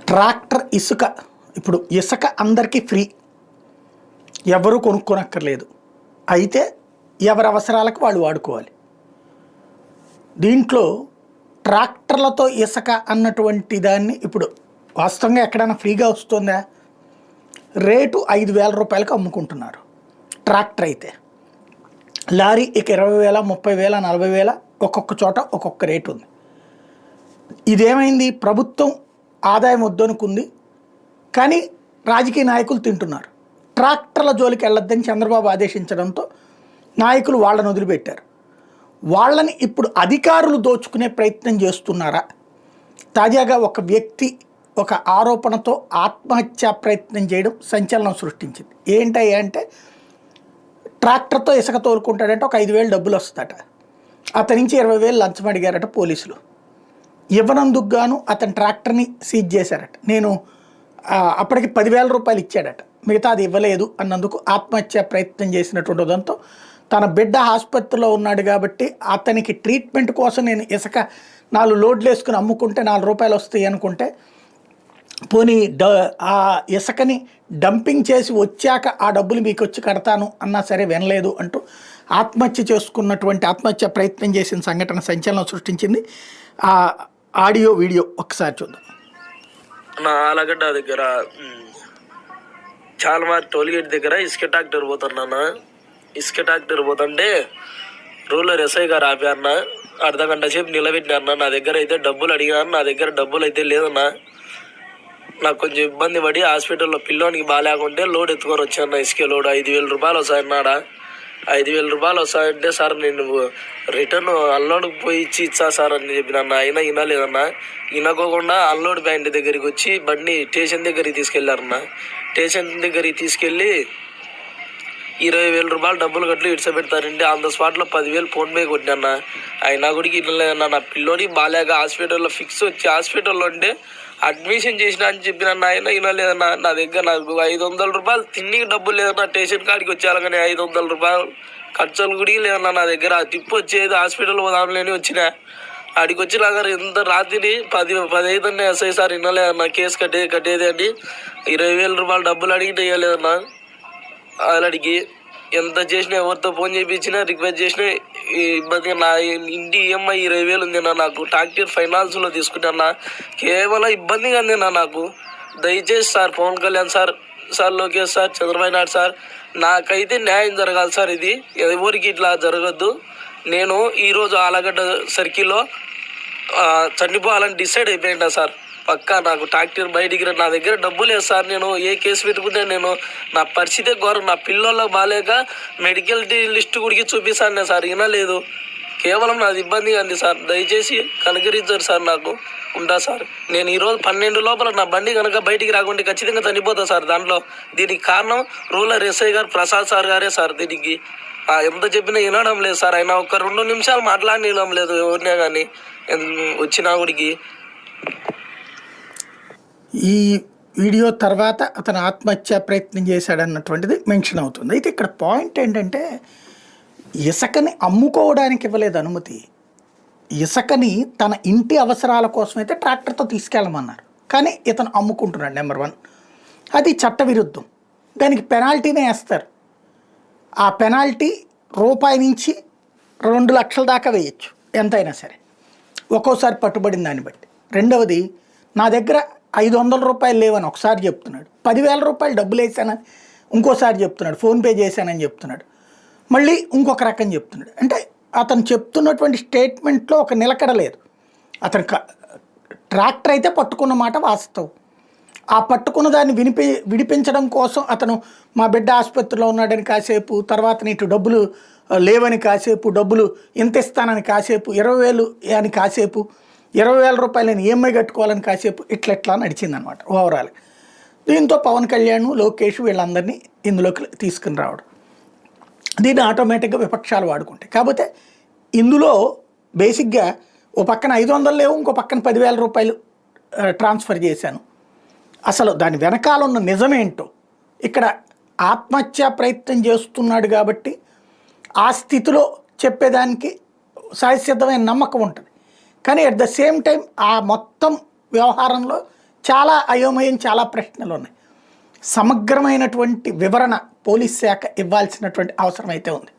Tractor ఇసుక ఇప్పుడు ఇసుక అందరికీ ఫ్రీ, ఎవరు కొనుక్కోనక్కర్లేదు. అయితే ఎవరి అవసరాలకు వాళ్ళు వాడుకోవాలి. దీంట్లో ట్రాక్టర్లతో ఇసుక అన్నటువంటి దాన్ని ఇప్పుడు వాస్తవంగా ఎక్కడైనా ఫ్రీగా వస్తుందా? రేటు 5,000 రూపాయలకు అమ్ముకుంటున్నారు ట్రాక్టర్ అయితే. లారీ ఇక 20,000, 30,000, 40,000 ఒక్కొక్క చోట ఒక్కొక్క రేటు ఉంది. ఇదేమైంది? ప్రభుత్వం ఆదాయం వద్దనుకుంది, కానీ రాజకీయ నాయకులు తింటున్నారు. ట్రాక్టర్ల జోలికి వెళ్ళొద్దని చంద్రబాబు ఆదేశించడంతో నాయకులు వాళ్ళని వదిలిపెట్టారు. వాళ్ళని ఇప్పుడు అధికారులు దోచుకునే ప్రయత్నం చేస్తున్నారా? తాజాగా ఒక వ్యక్తి ఒక ఆరోపణతో ఆత్మహత్యా ప్రయత్నం చేయడం సంచలనం సృష్టించింది. ఏంటంటే ట్రాక్టర్తో ఇసుక తోలుకుంటాడంటే ఒక 5,000 డబ్బులు వస్తుందట. అతని నుంచి 20,000 లంచం అడిగారట పోలీసులు. ఇవ్వనందుకు గాను అతని ట్రాక్టర్ని సీజ్ చేశారట. నేను అప్పటికి 10,000 రూపాయలు ఇచ్చాడట, మిగతా అది ఇవ్వలేదు అన్నందుకు ఆత్మహత్య ప్రయత్నం చేసినటువంటి ఉదంతో తన బిడ్డ ఆసుపత్రిలో ఉన్నాడు కాబట్టి అతనికి ట్రీట్మెంట్ కోసం నేను ఇసుక 4 లోడ్లు వేసుకుని అమ్ముకుంటే 4 రూపాయలు వస్తాయి అనుకుంటే, పోనీ ఆ ఇసుకని డంపింగ్ చేసి వచ్చాక ఆ డబ్బులు మీకు వచ్చి కడతాను అన్నా సరే వినలేదు అంటూ ఆత్మహత్య ప్రయత్నం చేసిన సంఘటన సంచలనం సృష్టించింది. ఆ ఆడియో వీడియో ఒకసారి చూద్దాం. నా ఆలగడ్డ దగ్గర చాలామార్ టోల్గేట్ దగ్గర ఇసుక ట్రాక్టర్ పోతున్నా. ఇసుక ట్రాక్టర్ పోతుంటే రూరల్ ఎస్ఐ గారు ఆపారన్న, అర్ధగంట సేపు నిలబెట్టినారన్న. నా దగ్గర అయితే డబ్బులు అడిగాను, నా దగ్గర డబ్బులు అయితే లేదన్నా. నాకు కొంచెం ఇబ్బంది పడి హాస్పిటల్లో పిల్లోనికి బాగాలేకుంటే లోడ్ ఎత్తుకొని వచ్చాను. ఇసుక లోడ్ 5,000 రూపాయలు వస్తాయన్నాడా. 5,000 రూపాయలు వస్తాయంటే సార్ నేను రిటర్న్ అన్లోడ్కి పోయి ఇచ్చా సార్ అని చెప్పిన. అయినా వినలేదన్నా. వినకోకుండా అన్లోడ్ పాయింట్ దగ్గరికి వచ్చి బండి స్టేషన్ దగ్గరికి తీసుకెళ్లారన్న. స్టేషన్ దగ్గరికి తీసుకెళ్ళి 20,000 రూపాయలు డబ్బులు కట్లు ఇడ్చబెడతారంటే ఆన్ ద స్పాట్లో 10,000 ఫోన్పే కొట్టినా. అయినా కూడా ఇట్లేదన్నా. నా పిల్లోని బాగాలేక హాస్పిటల్లో ఫిక్స్ వచ్చి హాస్పిటల్లో ఉంటే అడ్మిషన్ చేసిన అని చెప్పిన. ఆయన వినలేదన్నా. నా దగ్గర నాకు 500 రూపాయలు తిండికి డబ్బులు లేదన్నా. స్టేషన్ కాడికి వచ్చేయాలి కానీ 500 రూపాయలు ఖర్చులు కూడా లేదన్నా నా దగ్గర. టిప్ వచ్చేది హాస్పిటల్ పోదాంలేని వచ్చినా. ఆడికి వచ్చి నాకు ఎంత రాత్రి 10 ఎస్ఐ సార్ వినలేదన్నా. కేసు కట్టేది అని 20,000 రూపాయలు డబ్బులు అడిగితే ఇవ్వలేదన్నా. అలాడికి ఎంత చేసినా, ఎవరితో ఫోన్ చేయించినా, రిక్వెస్ట్ చేసినా ఇబ్బందిగా. నా ఇంటి ఈఎంఐ 20,000 ఉందన్నా. నాకు ట్రాక్టర్ ఫైనాన్స్లో తీసుకుంటానా. కేవలం ఇబ్బందిగా ఉందన్నా నాకు. దయచేసి sir Pawan Kalyan sir Lokesh sir, Chandrababu Naidu sir, నాకైతే న్యాయం జరగాలి సార్. ఇది ఎవరికి ఇట్లా జరగద్దు. నేను ఈరోజు ఆలగడ్డ సర్కిల్లో చనిపోవాలని డిసైడ్ అయిపోయిందా సార్. పక్కా నాకు ట్రాక్టర్ బయటికి నా దగ్గర డబ్బులు లేదు సార్. నేను ఏ కేసు పెట్టుకుంటే నేను నా పరిస్థితే ఘోరం. నా పిల్లలకు బాగాలేక మెడికల్ లిస్ట్ కూడా చూపిస్తాను సార్. వినలేదు. కేవలం నాది ఇబ్బందిగా ఉంది సార్. దయచేసి కనుగరించారు సార్. నాకు ఉంటా సార్. నేను ఈరోజు 12 లోపల నా బండి కనుక బయటికి రాకుంటే ఖచ్చితంగా చనిపోతా సార్. దీనికి కారణం రూరల్ ఎస్ఐ గారు ప్రసాద్ సార్ గారే సార్. దీనికి ఎంత చెప్పినా వినడం లేదు సార్. ఆయన ఒక 2 నిమిషాలు మాట్లాడడం లేదు ఎవరినే కానీ వచ్చినా గుడికి. ఈ వీడియో తర్వాత అతను ఆత్మహత్య ప్రయత్నం చేశాడన్నటువంటిది మెన్షన్ అవుతుంది. అయితే ఇక్కడ పాయింట్ ఏంటంటే ఇసుకని అమ్ముకోవడానికి ఇవ్వలేదు అనుమతి. ఇసుకని తన ఇంటి అవసరాల కోసమైతే ట్రాక్టర్తో తీసుకెళ్ళమన్నారు, కానీ ఇతను అమ్ముకుంటున్నాడు. నెంబర్ 1 అది చట్టవిరుద్ధం. దానికి పెనాల్టీనే వేస్తారు. ఆ పెనాల్టీ రూపాయి నుంచి 2 లక్షల దాకా వేయచ్చు ఎంతైనా సరే, ఒక్కోసారి పట్టుబడిన దాన్ని బట్టి. రెండవది, నా దగ్గర 500 రూపాయలు లేవని ఒకసారి చెప్తున్నాడు, 10,000 రూపాయలు డబ్బులు వేసానని ఇంకోసారి చెప్తున్నాడు, ఫోన్పే చేశానని చెప్తున్నాడు, మళ్ళీ ఇంకొక రకం చెప్తున్నాడు. అంటే అతను చెప్తున్నటువంటి స్టేట్మెంట్లో ఒక నిలకడ లేదు. అతను ట్రాక్టర్ అయితే పట్టుకున్న మాట వాస్తవం. ఆ పట్టుకున్న దాన్ని విడిపించడం కోసం అతను మా బిడ్డ ఆసుపత్రిలో ఉన్నాడని కాసేపు, తర్వాత నీటు డబ్బులు లేవని కాసేపు, డబ్బులు ఎంత ఇస్తానని కాసేపు, 20,000 అని కాసేపు, 20,000 రూపాయలని ఈఎంఐ కట్టుకోవాలని కాసేపు, ఇట్లా నడిచిందనమాట ఓవరాల్. దీంతో పవన్ కళ్యాణ్, లోకేష్ వీళ్ళందరినీ ఇందులోకి తీసుకుని రావడం, దీన్ని ఆటోమేటిక్గా విపక్షాలు వాడుకుంటాయి. కాకపోతే ఇందులో బేసిక్గా ఓ పక్కన 500 లేవు, ఇంకో పక్కన 10,000 రూపాయలు ట్రాన్స్ఫర్ చేశాను. అసలు దాని వెనకాల ఉన్న నిజమేంటో, ఇక్కడ ఆత్మహత్యా ప్రయత్నం చేస్తున్నాడు కాబట్టి ఆ స్థితిలో చెప్పేదానికి సహజసిద్ధమైన నమ్మకం ఉంటుంది. కానీ అట్ ద సేమ్ టైం ఆ మొత్తం వ్యవహారంలో చాలా అయోమయం, చాలా ప్రశ్నలు ఉన్నాయి. సమగ్రమైనటువంటి వివరణ పోలీస్ శాఖ ఇవ్వాల్సినటువంటి అవసరం అయితే ఉంది.